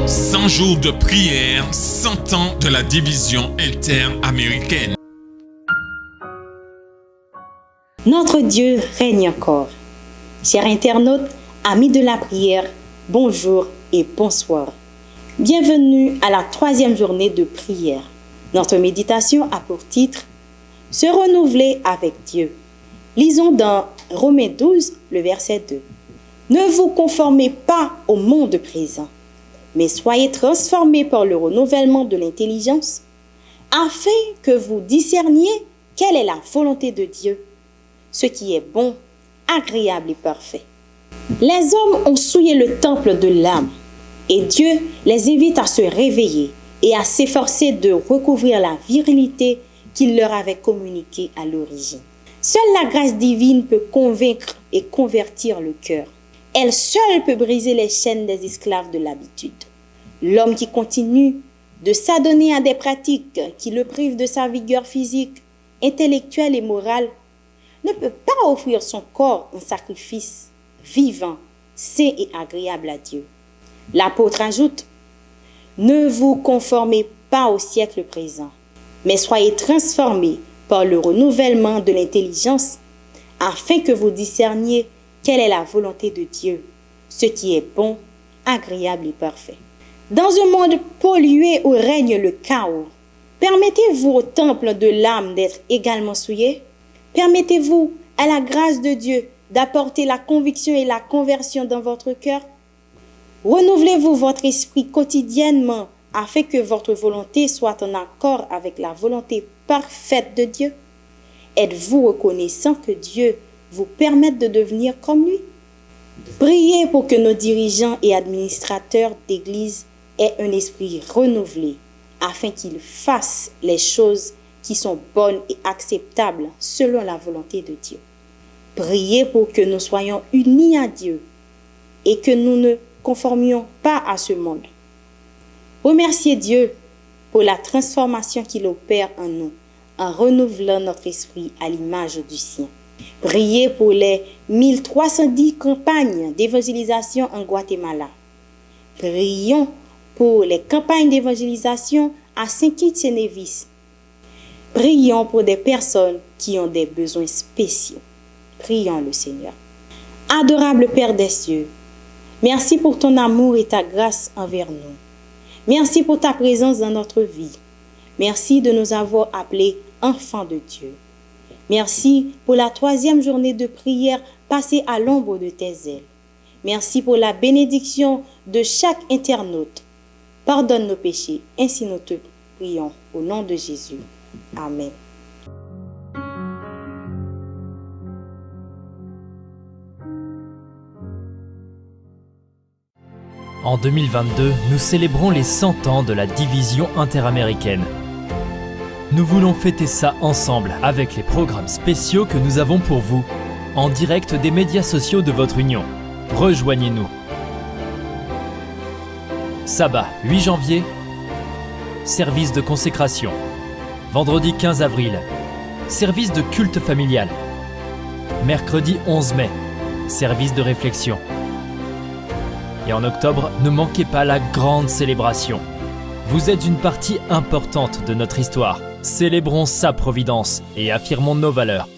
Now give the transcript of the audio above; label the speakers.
Speaker 1: 100 jours de prière, 100 ans de la division interaméricaine.
Speaker 2: Notre Dieu règne encore. Chers internautes, amis de la prière, bonjour et bonsoir. Bienvenue à la 3e journée de prière. Notre méditation a pour titre « Se renouveler avec Dieu ». Lisons dans Romains 12, le verset 2. « Ne vous conformez pas au monde présent, mais soyez transformés par le renouvellement de l'intelligence, afin que vous discerniez quelle est la volonté de Dieu, ce qui est bon, agréable et parfait. » Les hommes ont souillé le temple de l'âme, et Dieu les invite à se réveiller et à s'efforcer de recouvrir la virilité qu'il leur avait communiquée à l'origine. Seule la grâce divine peut convaincre et convertir le cœur. Elle seule peut briser les chaînes des esclaves de l'habitude. L'homme qui continue de s'adonner à des pratiques qui le privent de sa vigueur physique, intellectuelle et morale ne peut pas offrir son corps en sacrifice vivant, sain et agréable à Dieu. L'apôtre ajoute « Ne vous conformez pas au siècle présent, mais soyez transformés par le renouvellement de l'intelligence, afin que vous discerniez quelle est la volonté de Dieu, ce qui est bon, agréable et parfait. » Dans un monde pollué où règne le chaos, permettez-vous au temple de l'âme d'être également souillé? Permettez-vous à la grâce de Dieu d'apporter la conviction et la conversion dans votre cœur? Renouvelez-vous votre esprit quotidiennement afin que votre volonté soit en accord avec la volonté parfaite de Dieu? Êtes-vous reconnaissant que Dieu vous permette de devenir comme lui? Priez pour que nos dirigeants et administrateurs d'Église aient un esprit renouvelé afin qu'ils fassent les choses qui sont bonnes et acceptables selon la volonté de Dieu. Priez pour que nous soyons unis à Dieu et que nous ne conformions pas à ce monde. Remerciez Dieu pour la transformation qu'il opère en nous en renouvelant notre esprit à l'image du sien. Priez pour les 1310 campagnes d'évangélisation en Guatemala. Prions pour les campagnes d'évangélisation à Saint-Kitts et Nevis. Prions pour des personnes qui ont des besoins spéciaux. Prions le Seigneur. Adorable Père des cieux, merci pour ton amour et ta grâce envers nous. Merci pour ta présence dans notre vie. Merci de nous avoir appelés enfants de Dieu. Merci pour la 3e journée de prière passée à l'ombre de tes ailes. Merci pour la bénédiction de chaque internaute. Pardonne nos péchés, ainsi nous te prions au nom de Jésus. Amen.
Speaker 3: En 2022, nous célébrons les 100 ans de la division interaméricaine. Nous voulons fêter ça ensemble avec les programmes spéciaux que nous avons pour vous, en direct des médias sociaux de votre union. Rejoignez-nous. Sabbat 8 janvier, service de consécration. Vendredi 15 avril, service de culte familial. Mercredi 11 mai, service de réflexion. Et en octobre, ne manquez pas la grande célébration. Vous êtes une partie importante de notre histoire. Célébrons sa providence et affirmons nos valeurs.